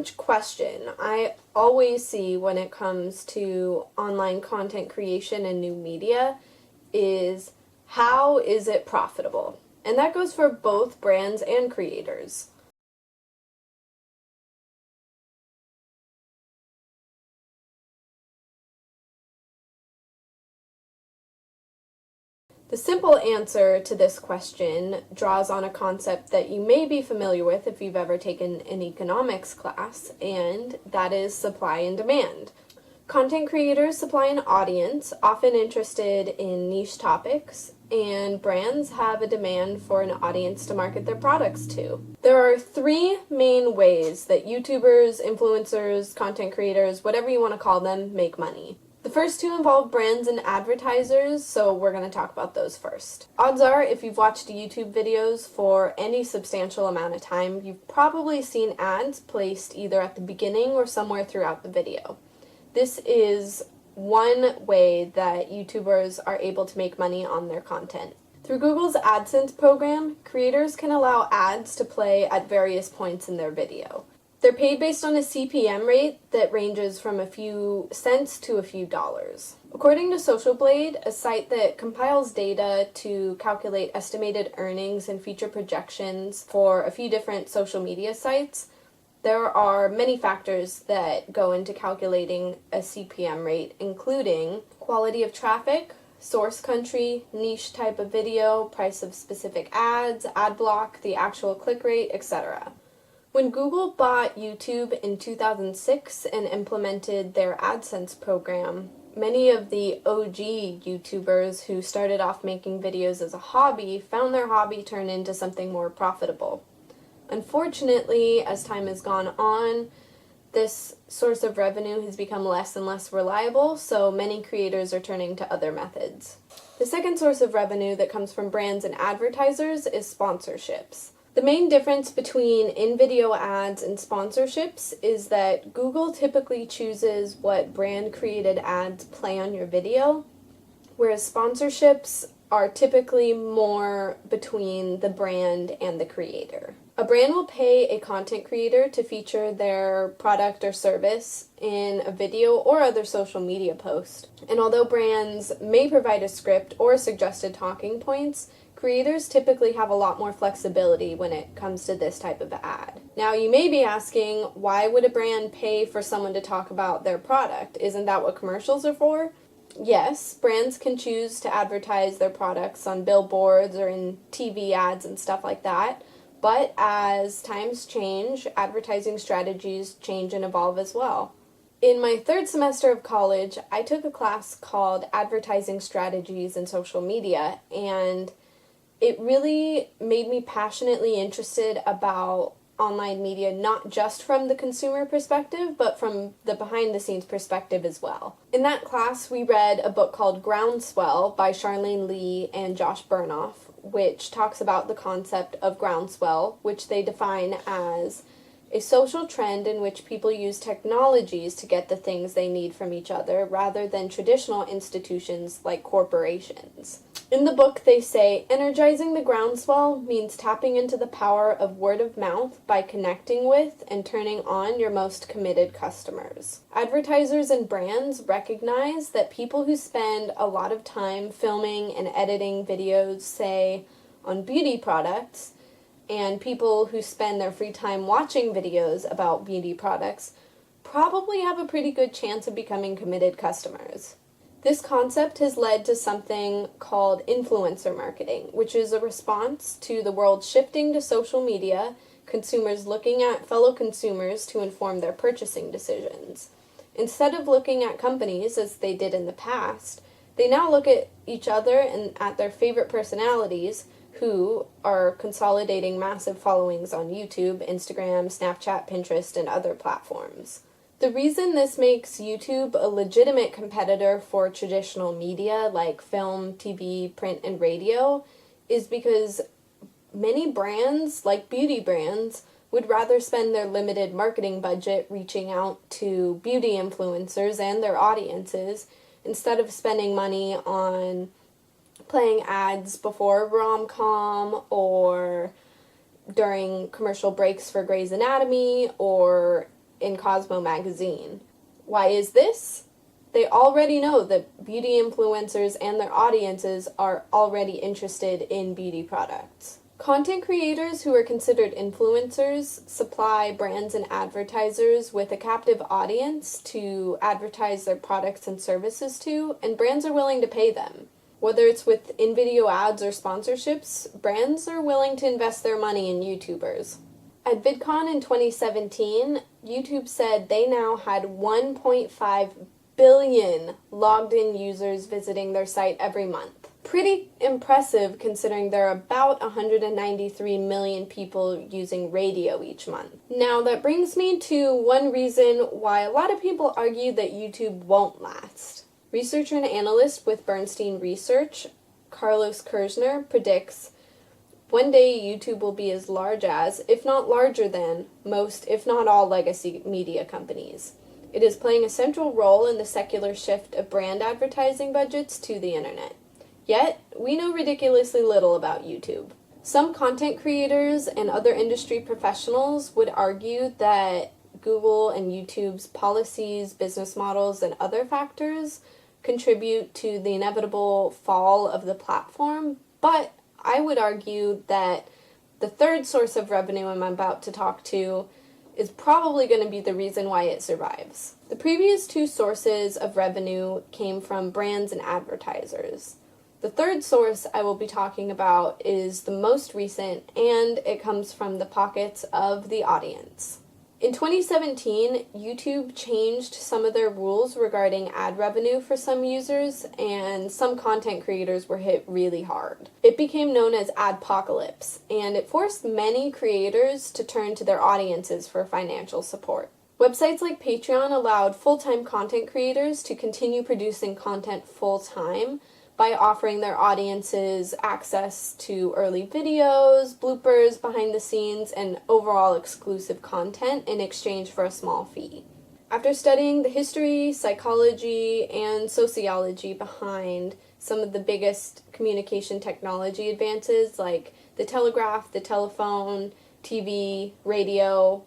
huge question I always see when it comes to online content creation and new media is, how is it profitable? And that goes for both brands and creators. The simple answer to this question draws on a concept that you may be familiar with if you've ever taken an economics class, and that is supply and demand. Content creators supply an audience, often interested in niche topics, and brands have a demand for an audience to market their products to. There are three main ways that YouTubers, influencers, content creators, whatever you want to call them, make money. The first two involve brands and advertisers, so we're going to talk about those first. Odds are, if you've watched YouTube videos for any substantial amount of time, you've probably seen ads placed either at the beginning or somewhere throughout the video. This is one way that YouTubers are able to make money on their content. Through Google's Adsense program, creators can allow ads to play at various points in their video. They're paid based on a CPM rate that ranges from a few cents to a few dollars. According to Social Blade, a site that compiles data to calculate estimated earnings and feature projections for a few different social media sites, there are many factors that go into calculating a CPM rate, including quality of traffic, source country, niche type of video, price of specific ads, ad block, the actual click rate, etc. When Google bought YouTube in 2006 and implemented their AdSense program, many of the OG YouTubers who started off making videos as a hobby found their hobby turn into something more profitable. Unfortunately, as time has gone on, this source of revenue has become less and less reliable, so many creators are turning to other methods. The second source of revenue that comes from brands and advertisers is sponsorships. The main difference between in-video ads and sponsorships is that Google typically chooses what brand-created ads play on your video, whereas sponsorships are typically more between the brand and the creator. A brand will pay a content creator to feature their product or service in a video or other social media post. And although brands may provide a script or suggested talking points, creators typically have a lot more flexibility when it comes to this type of ad. Now, you may be asking, why would a brand pay for someone to talk about their product? Isn't that what commercials are for? Yes, brands can choose to advertise their products on billboards or in TV ads and stuff like that, but as times change, advertising strategies change and evolve as well. In my third semester of college, I took a class called Advertising Strategies in Social Media, and it really made me passionately interested about online media, not just from the consumer perspective, but from the behind-the-scenes perspective as well. In that class, we read a book called Groundswell by Charlene Lee and Josh Bernoff, which talks about the concept of groundswell, which they define as a social trend in which people use technologies to get the things they need from each other rather than traditional institutions like corporations. In the book, they say, energizing the groundswell means tapping into the power of word of mouth by connecting with and turning on your most committed customers. Advertisers and brands recognize that people who spend a lot of time filming and editing videos, say, on beauty products, and people who spend their free time watching videos about beauty products probably have a pretty good chance of becoming committed customers. This concept has led to something called influencer marketing, which is a response to the world shifting to social media, consumers looking at fellow consumers to inform their purchasing decisions. Instead of looking at companies as they did in the past, they now look at each other and at their favorite personalities who are consolidating massive followings on YouTube, Instagram, Snapchat, Pinterest, and other platforms. The reason this makes YouTube a legitimate competitor for traditional media like film, TV, print, and radio is because many brands, like beauty brands, would rather spend their limited marketing budget reaching out to beauty influencers and their audiences instead of spending money on playing ads before rom-com or during commercial breaks for Grey's Anatomy or in Cosmo magazine. Why is this? They already know that beauty influencers and their audiences are already interested in beauty products. Content creators who are considered influencers supply brands and advertisers with a captive audience to advertise their products and services to, and brands are willing to pay them. Whether it's with in-video ads or sponsorships, brands are willing to invest their money in YouTubers. At VidCon in 2017, YouTube said they now had 1.5 billion logged-in users visiting their site every month. Pretty impressive considering there are about 193 million people using radio each month. Now that brings me to one reason why a lot of people argue that YouTube won't last. Researcher and analyst with Bernstein Research, Carlos Kirchner, predicts one day YouTube will be as large as, if not larger than, most, if not all, legacy media companies. It is playing a central role in the secular shift of brand advertising budgets to the internet. Yet, we know ridiculously little about YouTube. Some content creators and other industry professionals would argue that Google and YouTube's policies, business models, and other factors contribute to the inevitable fall of the platform, but I would argue that the third source of revenue I'm about to talk to is probably going to be the reason why it survives. The previous two sources of revenue came from brands and advertisers. The third source I will be talking about is the most recent, and it comes from the pockets of the audience. In 2017, YouTube changed some of their rules regarding ad revenue for some users, and some content creators were hit really hard. It became known as adpocalypse, and it forced many creators to turn to their audiences for financial support. Websites like Patreon allowed full-time content creators to continue producing content full-time by offering their audiences access to early videos, bloopers, behind the scenes, and overall exclusive content in exchange for a small fee. After studying the history, psychology, and sociology behind some of the biggest communication technology advances like the telegraph, the telephone, TV, radio,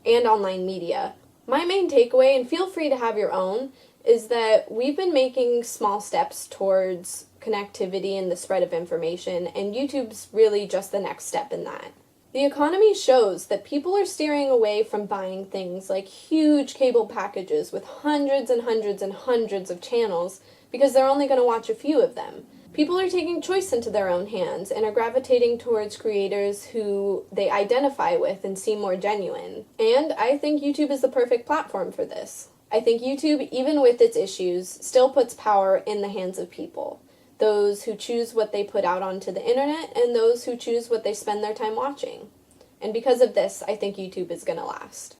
and online media, my main takeaway, and feel free to have your own, is that we've been making small steps towards connectivity and the spread of information, and YouTube's really just the next step in that. The economy shows that people are steering away from buying things like huge cable packages with hundreds and hundreds and hundreds of channels because they're only going to watch a few of them. People are taking choice into their own hands and are gravitating towards creators who they identify with and seem more genuine. And I think YouTube is the perfect platform for this. I think YouTube, even with its issues, still puts power in the hands of people. Those who choose what they put out onto the internet and those who choose what they spend their time watching. And because of this, I think YouTube is going to last.